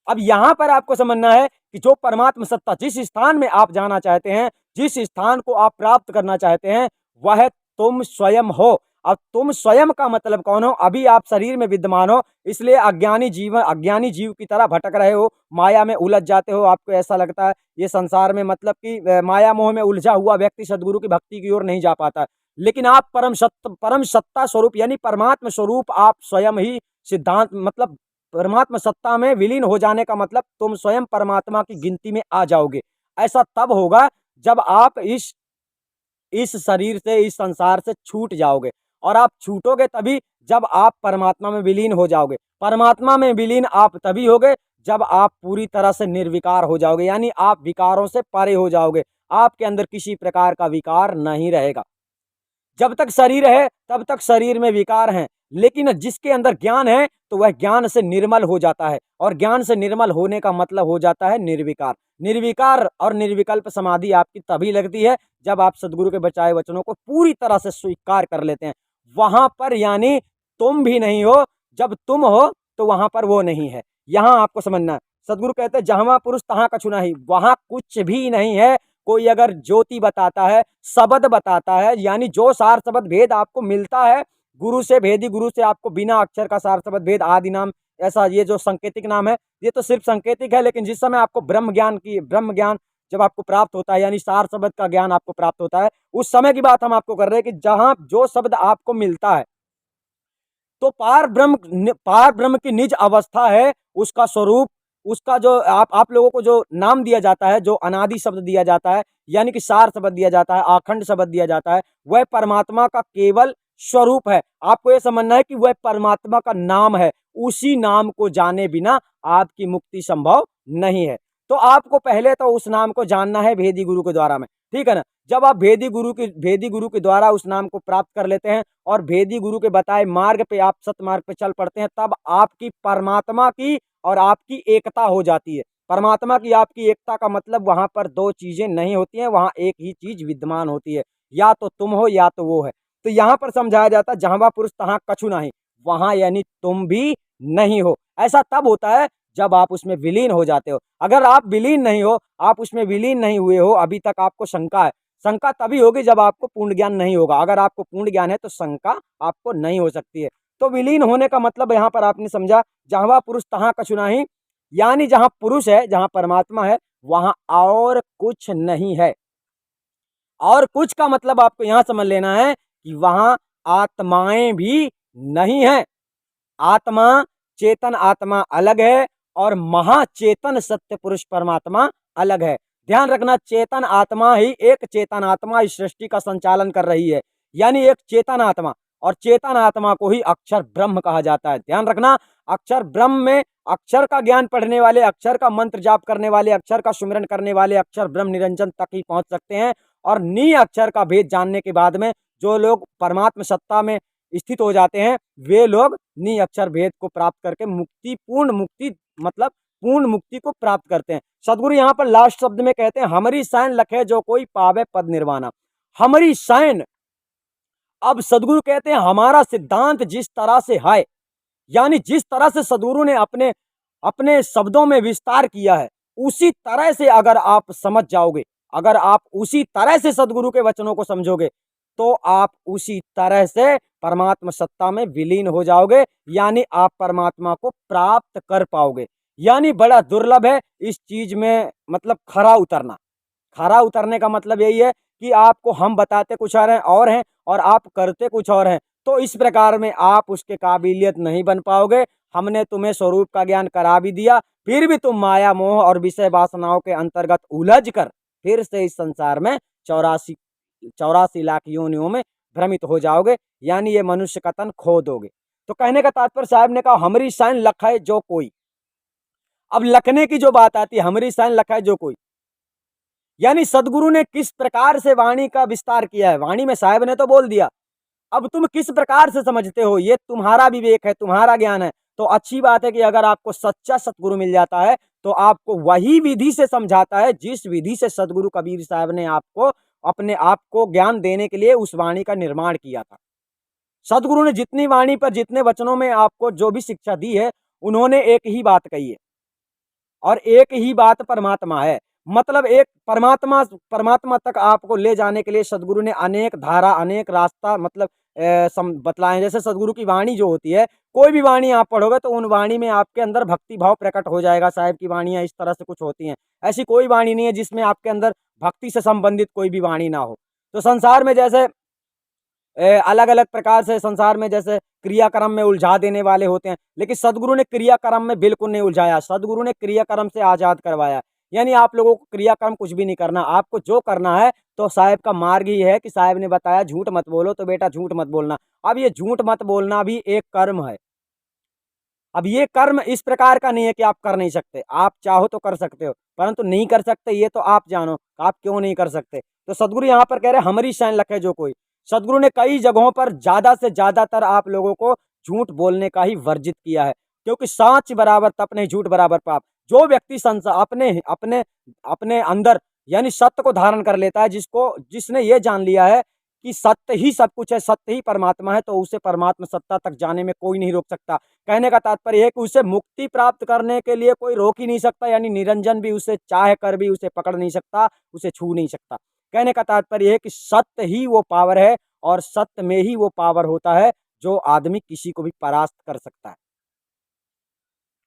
अब यहां पर आपको समझना है कि जो परमात्मा सत्ता, जिस स्थान में आप जाना चाहते हैं, जिस स्थान को आप प्राप्त करना चाहते हैं, वह तुम स्वयं हो। अब तुम स्वयं का मतलब कौन हो, अभी आप शरीर में विद्यमान हो, इसलिए अज्ञानी जीव की तरह भटक रहे हो, माया में उलझ जाते हो। आपको ऐसा लगता है ये संसार में, मतलब कि माया मोह में उलझा हुआ व्यक्ति सदगुरु की भक्ति की ओर नहीं जा पाता। लेकिन आप परम सत्ता स्वरूप यानी परमात्मा स्वरूप आप स्वयं ही सिद्धांत, मतलब परमात्मा सत्ता में विलीन हो जाने का मतलब तुम स्वयं परमात्मा की गिनती में आ जाओगे। ऐसा तब होगा जब आप इस शरीर से, इस संसार से छूट जाओगे। और आप छूटोगे तभी जब आप परमात्मा में विलीन हो जाओगे। परमात्मा में विलीन आप तभी होगे जब आप पूरी तरह से निर्विकार हो जाओगे, यानी आप विकारों से परे हो जाओगे। आपके अंदर किसी प्रकार का विकार नहीं रहेगा। जब तक शरीर है तब तक शरीर में विकार हैं, लेकिन जिसके अंदर ज्ञान है तो वह ज्ञान से निर्मल हो जाता है, और ज्ञान से निर्मल होने का मतलब हो जाता है निर्विकार। निर्विकार और निर्विकल्प समाधि आपकी तभी लगती है जब आप सदगुरु के बचाए वचनों को पूरी तरह से स्वीकार कर लेते हैं। वहां पर यानी तुम भी नहीं हो, जब तुम हो तो वहां पर वो नहीं है। यहां आपको समझना है, सदगुरु कहते हैं जहां पुरुष तहां कछु नहीं, वहां कुछ भी नहीं है। कोई अगर ज्योति बताता है, शब्द बताता है, यानी जो सार शब्द भेद आपको मिलता है गुरु से, भेदी गुरु से आपको बिना अक्षर का सार शब्द भेद आदि नाम, ऐसा ये जो सांकेतिक नाम है ये तो सिर्फ सांकेतिक है। लेकिन जिस समय आपको ब्रह्म ज्ञान जब आपको प्राप्त होता है, यानी सार शब्द का ज्ञान आपको प्राप्त होता है, उस समय की बात हम आपको कर रहे हैं कि जहां जो शब्द आपको मिलता है तो पार ब्रह्म की निज अवस्था है, उसका स्वरूप, उसका जो आप लोगों को जो नाम दिया जाता है, जो अनादि शब्द दिया जाता है, यानी कि सार शब्द दिया जाता है, अखंड शब्द दिया जाता है, वह परमात्मा का केवल स्वरूप है। आपको यह समझना है कि वह परमात्मा का नाम है। उसी नाम को जाने बिना आपकी मुक्ति संभव नहीं है। तो आपको पहले तो उस नाम को जानना है भेदी गुरु के द्वारा में, ठीक है ना। जब आप भेदी गुरु के द्वारा उस नाम को प्राप्त कर लेते हैं और भेदी गुरु के बताए मार्ग पे आप सतमार्ग पे चल पड़ते हैं, तब आपकी परमात्मा की और आपकी एकता हो जाती है। परमात्मा की आपकी एकता का मतलब वहां पर दो चीजें नहीं होती हैं, वहां एक ही चीज विद्यमान होती है, या तो तुम हो या तो वो है। तो यहाँ पर समझाया जाता है जहां पुरुष तहां कछु नहीं, वहां यानी तुम भी नहीं हो। ऐसा तब होता है जब आप उसमें विलीन हो जाते हो। अगर आप विलीन नहीं हो, आप उसमें विलीन नहीं हुए हो, अभी तक आपको शंका है। शंका तभी होगी जब आपको पूर्ण ज्ञान नहीं होगा। अगर आपको पूर्ण ज्ञान है तो शंका आपको नहीं हो सकती है। तो विलीन होने का मतलब यहाँ पर आपने समझा जहां पुरुष तहां कछु नहीं, यानी जहां पुरुष है, जहां परमात्मा है, वहां और कुछ नहीं है। और कुछ का मतलब आपको यहां समझ लेना है कि वहां आत्माएं भी नहीं है। आत्मा, चेतन आत्मा अलग है और महाचेतन सत्य पुरुष परमात्मा अलग है। ध्यान रखना, चेतन आत्मा ही, एक चेतन आत्मा इस सृष्टि का संचालन कर रही है, यानी एक चेतन आत्मा, और चेतन आत्मा को ही अक्षर ब्रह्म कहा जाता है। ध्यान रखना, अक्षर ब्रह्म में अक्षर का ज्ञान पढ़ने वाले, अक्षर का मंत्र जाप करने वाले, अक्षर का सुमिरन करने वाले अक्षर ब्रह्म निरंजन तक ही पहुंच सकते हैं। और नी अक्षर का भेद जानने के बाद में जो लोग परमात्मा सत्ता में स्थित हो जाते हैं, वे लोग निअक्षर भेद को प्राप्त करके मुक्ति, पूर्ण मुक्ति मतलब पूर्ण मुक्ति को प्राप्त करते हैं। सदगुरु यहाँ पर लास्ट शब्द में कहते हैं, हमरी सैन लखे जो कोई पावे पद निर्वाणा। हमरी सैन, अब सदगुरु कहते हैं हमारा सिद्धांत जिस तरह से है, यानी जिस तरह से सदगुरु ने अपने अपने शब्दों में विस्तार किया है, उसी तरह से अगर आप समझ जाओगे, अगर आप उसी तरह से सदगुरु के वचनों को समझोगे, तो आप उसी तरह से परमात्मा सत्ता में विलीन हो जाओगे, यानी आप परमात्मा को प्राप्त कर पाओगे। यानी बड़ा दुर्लभ है इस चीज में, मतलब खरा उतरना। खरा उतरने का मतलब यही है कि आपको हम बताते कुछ और हैं और आप करते कुछ और हैं, तो इस प्रकार में आप उसके काबिलियत नहीं बन पाओगे। हमने तुम्हें स्वरूप का ज्ञान करा भी दिया, फिर भी तुम माया मोह और विषय वासनाओं के अंतर्गत उलझ कर फिर से इस संसार में 84 लाख योनियों में भ्रमित हो जाओगे, यानी ये मनुष्य का तन खो दोगे। तो कहने का तात्पर्य साहब ने कहा, हमरी सैन लखै जो कोई। अब लखने की जो बात आती है, हमरी सैन लखै जो कोई, यानी सदगुरु ने किस प्रकार से वाणी का विस्तार किया है। वाणी में साहब ने तो बोल दिया, अब तुम किस प्रकार से समझते हो, ये तुम्हारा विवेक है, तुम्हारा ज्ञान है। तो अच्छी बात है कि अगर आपको सच्चा सतगुरु मिल जाता है तो आपको वही विधि से समझाता है जिस विधि से सदगुरु कबीर साहब ने आपको अपने आप को ज्ञान देने के लिए उस वाणी का निर्माण किया था। सदगुरु ने जितनी वाणी पर, जितने वचनों में आपको जो भी शिक्षा दी है, उन्होंने एक ही बात कही है और एक ही बात परमात्मा है। मतलब एक परमात्मा, परमात्मा तक आपको ले जाने के लिए सदगुरु ने अनेक धारा, अनेक रास्ता मतलब बतलाए। जैसे सदगुरु की वाणी जो होती है, कोई भी वाणी आप पढ़ोगे तो उन वाणी में आपके अंदर भक्ति भाव प्रकट हो जाएगा। साहिब की वाणियां इस तरह से कुछ होती हैं, ऐसी कोई वाणी नहीं है जिसमें आपके अंदर भक्ति से संबंधित कोई भी वाणी ना हो। तो संसार में जैसे अलग अलग प्रकार से संसार में जैसे क्रियाक्रम में उलझा देने वाले होते हैं, लेकिन सदगुरु ने क्रियाक्रम में बिल्कुल नहीं उलझाया। सदगुरु ने क्रियाक्रम से आजाद करवाया, यानी आप लोगों को क्रियाक्रम कुछ भी नहीं करना। आपको जो करना है तो साहिब का मार्ग ही है कि साहिब ने बताया झूठ मत बोलो, तो बेटा झूठ मत बोलना। अब ये झूठ मत बोलना भी एक कर्म है। अब ये कर्म इस प्रकार का नहीं है कि आप कर नहीं सकते, आप चाहो तो कर सकते हो, परंतु नहीं कर सकते ये तो आप जानो आप क्यों नहीं कर सकते। तो सदगुरु यहाँ पर कह रहे हमारी शैन लखे जो कोई। सदगुरु ने कई जगहों पर ज्यादा से ज्यादातर आप लोगों को झूठ बोलने का ही वर्जित किया है, क्योंकि साच बराबर तप नहीं, झूठ बराबर पाप। जो व्यक्ति संसार अपने अपने अपने अंदर यानी सत्य को धारण कर लेता है, जिसने ये जान लिया है कि सत्य ही सब कुछ है, सत्य ही परमात्मा है, तो उसे परमात्मा सत्ता तक जाने में कोई नहीं रोक सकता। कहने का तात्पर्य है कि उसे मुक्ति प्राप्त करने के लिए कोई रोक ही नहीं सकता, यानी निरंजन भी उसे चाह कर भी उसे पकड़ नहीं सकता, उसे छू नहीं सकता। कहने का तात्पर्य है कि सत्य ही वो पावर है और सत्य में ही वो पावर होता है जो आदमी किसी को भी परास्त कर सकता है।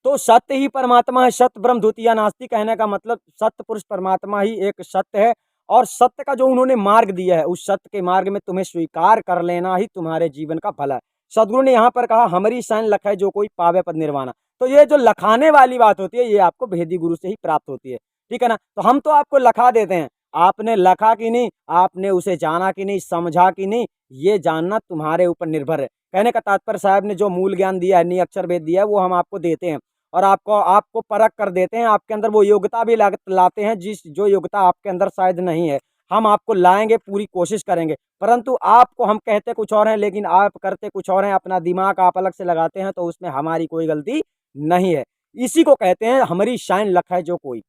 तो सत्य ही परमात्मा है, सत्य ब्रह्म द्वितीया नास्ति। कहने का मतलब सत्य पुरुष परमात्मा ही एक सत्य है, और सत्य का जो उन्होंने मार्ग दिया है, उस सत्य के मार्ग में तुम्हें स्वीकार कर लेना ही तुम्हारे जीवन का भला है। सदगुरु ने यहाँ पर कहा हमारी शैन लखै जो कोई पावे पद निर्वाणा। तो ये जो लखाने वाली बात होती है, ये आपको भेदी गुरु से ही प्राप्त होती है, ठीक है ना। तो हम तो आपको लखा देते हैं, आपने लखा कि नहीं, आपने उसे जाना कि नहीं, समझा कि नहीं, ये जानना तुम्हारे ऊपर निर्भर है। कहने का तात्पर्य साहब ने जो मूल ज्ञान दिया है, निअक्षर भेद दिया है, वो हम आपको देते हैं और आपको परख कर देते हैं। आपके अंदर वो योग्यता भी लाते हैं जो योग्यता आपके अंदर शायद नहीं है, हम आपको लाएंगे, पूरी कोशिश करेंगे। परंतु आपको हम कहते कुछ और हैं लेकिन आप करते कुछ और हैं, अपना दिमाग आप अलग से लगाते हैं, तो उसमें हमारी कोई गलती नहीं है। इसी को कहते हैं हमारी शाइन लखै जो कोई।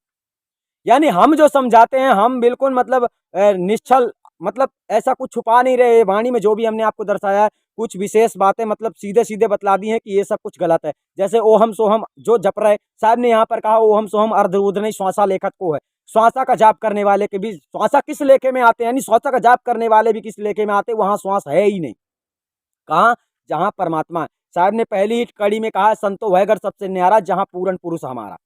यानी हम जो समझाते हैं, हम बिल्कुल मतलब निश्चल, मतलब ऐसा कुछ छुपा नहीं रहे। वाणी में जो भी हमने आपको दर्शाया है, कुछ विशेष बातें मतलब सीधे सीधे बतला दी हैं कि ये सब कुछ गलत है। जैसे ओहम सोहम जो जप रहे, साहब ने यहाँ पर कहा ओहम सोहम अर्धरुद्र नहीं, श्वासा लेखक को है। श्वासा का जाप करने वाले के भी श्वासा किस लेखे में आते हैं, यानी श्वासा का जाप करने वाले भी किस लेखे में आते हैं, वहां श्वास है ही नहीं। कहाँ? जहां परमात्मा है। साहब ने पहली ही कड़ी में कहा संतो वह घर सबसे न्यारा जहां पूर्ण पुरुष हमारा।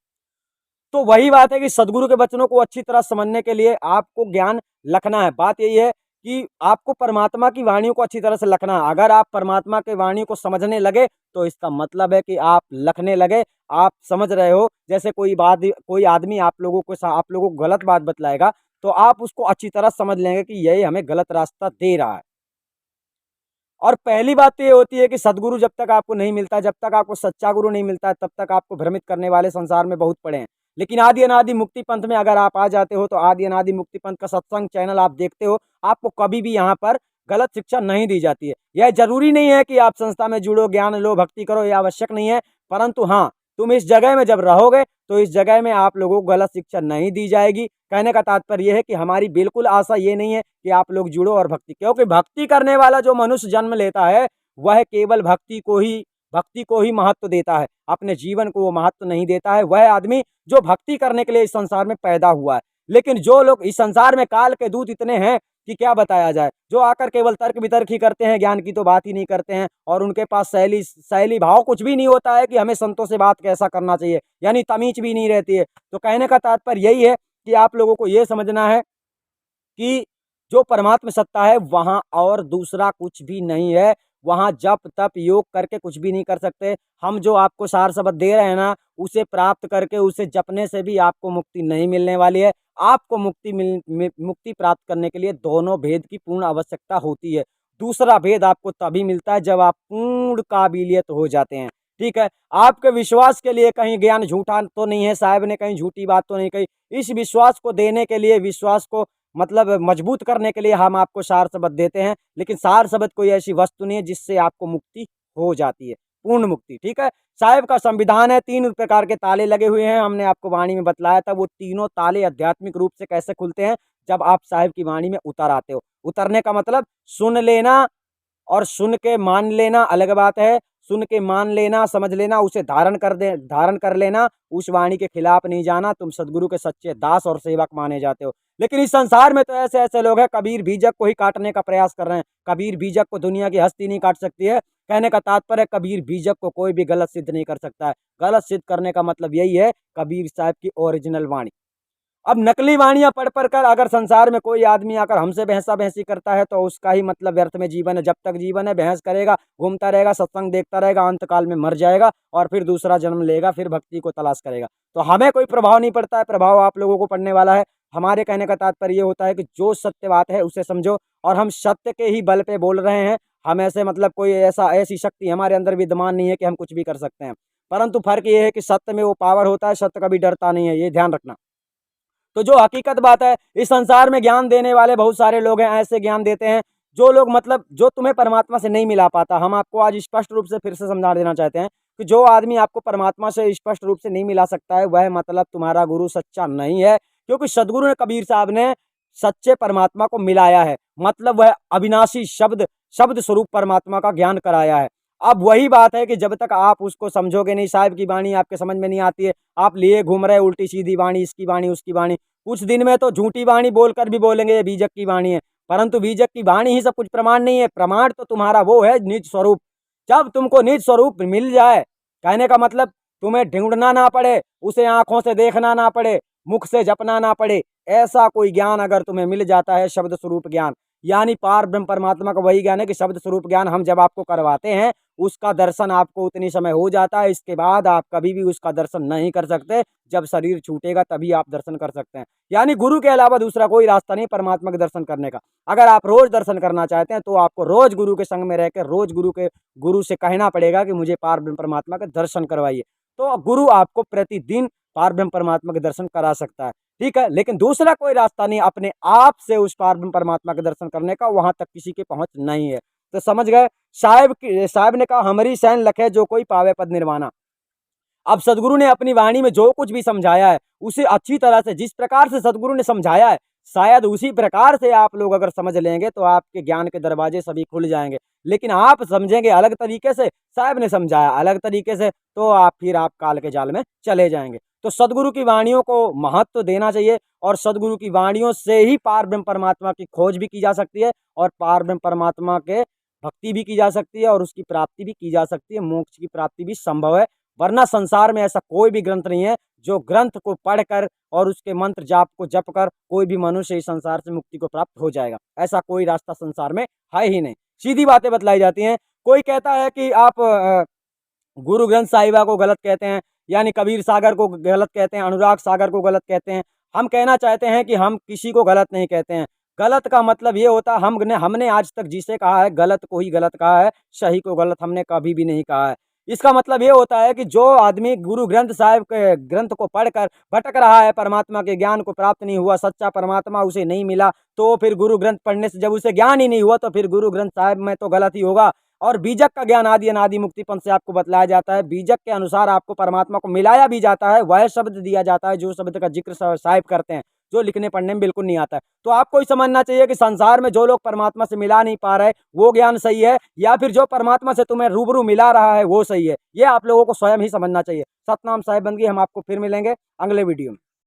तो वही बात है कि सदगुरु के वचनों को अच्छी तरह समझने के लिए आपको ज्ञान लखना है। बात यही है कि आपको परमात्मा की वाणियों को अच्छी तरह से लखना है। अगर आप परमात्मा के वाणियों को समझने लगे तो इसका मतलब है कि आप लखने लगे, आप समझ रहे हो। जैसे कोई आदमी आप लोगों को गलत बात बतलाएगा तो आप उसको अच्छी तरह समझ लेंगे कि यही हमें गलत रास्ता दे रहा है। और पहली बात तो ये होती है कि सदगुरु जब तक आपको नहीं मिलता, जब तक आपको सच्चा गुरु नहीं मिलता है, तब तक आपको भ्रमित करने वाले संसार में बहुत पड़े हैं। लेकिन आदि अनादि मुक्ति पंथ में अगर आप आ जाते हो तो आदि अनादि मुक्ति पंथ का सत्संग चैनल आप देखते हो, आपको कभी भी यहाँ पर गलत शिक्षा नहीं दी जाती है। यह जरूरी नहीं है कि आप संस्था में जुड़ो, ज्ञान लो, भक्ति करो, यह आवश्यक नहीं है। परंतु हाँ, तुम इस जगह में जब रहोगे तो इस जगह में आप लोगों को गलत शिक्षा नहीं दी जाएगी। कहने का तात्पर्य यह है कि हमारी बिल्कुल आशा ये नहीं है कि आप लोग जुड़ो और भक्ति, क्योंकि भक्ति करने वाला जो मनुष्य जन्म लेता है वह केवल भक्ति को ही महत्व देता है, अपने जीवन को वो महत्व नहीं देता है। वह आदमी जो भक्ति करने के लिए इस संसार में पैदा हुआ है। लेकिन जो लोग इस संसार में काल के दूत इतने हैं कि क्या बताया जाए, जो आकर केवल तर्क वितर्क ही करते हैं, ज्ञान की तो बात ही नहीं करते हैं, और उनके पास शैली भाव कुछ भी नहीं होता है कि हमें संतों से बात कैसा करना चाहिए, यानी तमीज भी नहीं रहती है। तो कहने का तात्पर्य यही है कि आप लोगों को ये समझना है कि जो परमात्मा सत्ता है वहाँ और दूसरा कुछ भी नहीं है। वहाँ जप तप योग करके कुछ भी नहीं कर सकते। हम जो आपको सार शब्द दे रहे हैं ना, उसे प्राप्त करके उसे जपने से भी आपको मुक्ति नहीं मिलने वाली है। आपको मुक्ति प्राप्त करने के लिए दोनों भेद की पूर्ण आवश्यकता होती है। दूसरा भेद आपको तभी मिलता है जब आप पूर्ण काबिलियत हो जाते हैं। ठीक है, आपके विश्वास के लिए कहीं ज्ञान झूठा तो नहीं है, साहब ने कहीं झूठी बात तो नहीं कही। इस विश्वास को देने के लिए, विश्वास को मतलब मजबूत करने के लिए हम आपको सार शब्द देते हैं। लेकिन सार शब्द कोई ऐसी वस्तु नहीं है जिससे आपको मुक्ति हो जाती है, पूर्ण मुक्ति। ठीक है, साहिब का संविधान है, 3 प्रकार के ताले लगे हुए हैं। हमने आपको वाणी में बतलाया था वो तीनों ताले आध्यात्मिक रूप से कैसे खुलते हैं, जब आप साहिब की वाणी में उतर आते हो। उतरने का मतलब सुन लेना और सुन के मान लेना अलग बात है। सुन के मान लेना, समझ लेना, उसे धारण कर लेना, उस वाणी के खिलाफ नहीं जाना, तुम सदगुरु के सच्चे दास और सेवक माने जाते हो। लेकिन इस संसार में तो ऐसे ऐसे लोग हैं, कबीर बीजक को ही काटने का प्रयास कर रहे हैं। कबीर बीजक को दुनिया की हस्ती नहीं काट सकती है। कहने का तात्पर्य कबीर बीजक को कोई भी गलत सिद्ध नहीं कर सकता है। गलत सिद्ध करने का मतलब यही है कबीर साहब की ओरिजिनल वाणी। अब नकली वाणियां पढ़ पढ़ कर अगर संसार में कोई आदमी आकर हमसे बहसा बहसी करता है तो उसका ही मतलब व्यर्थ में जीवन है। जब तक जीवन है बहस करेगा, घूमता रहेगा, सत्संग देखता रहेगा, अंत काल में मर जाएगा और फिर दूसरा जन्म लेगा, फिर भक्ति को तलाश करेगा। तो हमें कोई प्रभाव नहीं पड़ता है, प्रभाव आप लोगों को पड़ने वाला है। हमारे कहने का तात्पर्य ये होता है कि जो सत्य बात है उसे समझो, और हम सत्य के ही बल पे बोल रहे हैं। हम ऐसे मतलब कोई ऐसी शक्ति हमारे अंदर विद्यमान नहीं है कि हम कुछ भी कर सकते हैं। परंतु फर्क ये है कि सत्य में वो पावर होता है, सत्य कभी डरता नहीं है, ये ध्यान रखना। तो जो हकीकत बात है, इस संसार में ज्ञान देने वाले बहुत सारे लोग हैं, ऐसे ज्ञान देते हैं जो लोग मतलब जो तुम्हें परमात्मा से नहीं मिला पाता। हम आपको आज स्पष्ट रूप से फिर से समझा देना चाहते हैं कि जो आदमी आपको परमात्मा से स्पष्ट रूप से नहीं मिला सकता है वह मतलब तुम्हारा गुरु सच्चा नहीं है। क्योंकि सदगुरु ने, कबीर साहब ने सच्चे परमात्मा को मिलाया है, मतलब वह अविनाशी शब्द स्वरूप परमात्मा का ज्ञान कराया है। अब वही बात है कि जब तक आप उसको समझोगे नहीं, साहिब की वाणी आपके समझ में नहीं आती है, आप लिए घूम रहे उल्टी सीधी वाणी, इसकी वाणी उसकी वाणी। कुछ दिन में तो झूठी वाणी बोलकर भी बोलेंगे ये बीजक की वाणी है, परंतु बीजक की वाणी ही सब कुछ प्रमाण नहीं है। प्रमाण तो तुम्हारा वो है निज स्वरूप। जब तुमको निज स्वरूप मिल जाए, कहने का मतलब तुम्हें ढूंढना ना पड़े, उसे आंखों से देखना ना पड़े, मुख से जपना ना पड़े, ऐसा कोई ज्ञान अगर तुम्हें मिल जाता है, शब्द स्वरूप ज्ञान, यानी पार ब्रह्म परमात्मा का वही ज्ञान है कि शब्द स्वरूप ज्ञान हम जब आपको करवाते हैं उसका दर्शन आपको उतनी समय हो जाता है। इसके बाद आप कभी भी उसका दर्शन नहीं कर सकते। जब शरीर छूटेगा तभी आप दर्शन कर सकते हैं। यानी गुरु के अलावा दूसरा कोई रास्ता नहीं परमात्मा के दर्शन करने का। अगर आप रोज दर्शन करना चाहते हैं तो आपको रोज गुरु के संग में रहकर रोज गुरु से कहना पड़ेगा कि मुझे पार ब्रह्म परमात्मा के दर्शन करवाइए। तो गुरु आपको प्रतिदिन पार ब्रह्म परमात्मा के दर्शन करा सकता है। ठीक है, लेकिन दूसरा कोई रास्ता नहीं अपने आप से उस पार ब्रह्म परमात्मा के दर्शन करने का, वहां तक किसी की पहुंच नहीं है। तो समझ गए। साहिब ने कहा हमारी सैन लखे जो कोई पावे पद निर्वाणा। अब सदगुरु ने अपनी वाणी में जो कुछ भी समझाया है उसे अच्छी तरह से, जिस प्रकार से सदगुरु ने समझाया है शायद उसी प्रकार से आप लोग अगर समझ लेंगे तो आपके ज्ञान के दरवाजे सभी खुल जाएंगे। लेकिन आप समझेंगे अलग तरीके से, साहब ने समझाया अलग तरीके से, तो आप काल के जाल में चले जाएंगे। तो सदगुरु की वाणियों को महत्व देना चाहिए, और सदगुरु की वाणियों से ही पार ब्रह्म परमात्मा की खोज भी की जा सकती है, और पार ब्रह्म परमात्मा के भक्ति भी की जा सकती है, और उसकी प्राप्ति भी की जा सकती है, मोक्ष की प्राप्ति भी संभव है। वरना संसार में ऐसा कोई भी ग्रंथ नहीं है जो ग्रंथ को पढ़कर और उसके मंत्र जाप को जप कर कोई भी मनुष्य इस संसार से मुक्ति को प्राप्त हो जाएगा। ऐसा कोई रास्ता संसार में है ही नहीं। सीधी बातें बतलाई जाती हैं। कोई कहता है कि आप गुरु ग्रंथ साहिबा को गलत कहते हैं, यानी कबीर सागर को गलत कहते हैं, अनुराग सागर को गलत कहते हैं। हम कहना चाहते हैं कि हम किसी को गलत नहीं कहते हैं। गलत का मतलब ये होता है हमने आज तक जिसे कहा है गलत को ही गलत कहा है, सही को गलत हमने कभी भी नहीं कहा है। इसका मतलब ये होता है कि जो आदमी गुरु ग्रंथ साहिब के ग्रंथ को पढ़कर भटक रहा है, परमात्मा के ज्ञान को प्राप्त नहीं हुआ, सच्चा परमात्मा उसे नहीं मिला, तो फिर गुरु ग्रंथ पढ़ने से जब उसे ज्ञान ही नहीं हुआ तो फिर गुरु ग्रंथ साहिब में तो गलत ही होगा। और बीजक का ज्ञान आदि अनादि मुक्तिपंथ से आपको बतलाया जाता है। बीजक के अनुसार आपको परमात्मा को मिलाया भी जाता है, वह शब्द दिया जाता है जो शब्द का जिक्र साहिब करते हैं, जो लिखने पढ़ने में बिल्कुल नहीं आता है। तो आपको ही समझना चाहिए कि संसार में जो लोग परमात्मा से मिला नहीं पा रहे वो ज्ञान सही है, या फिर जो परमात्मा से तुम्हें रूबरू मिला रहा है वो सही है। ये आप लोगों को स्वयं ही समझना चाहिए। सतनाम साहिब बंदगी। हम आपको फिर मिलेंगे अगले वीडियो में।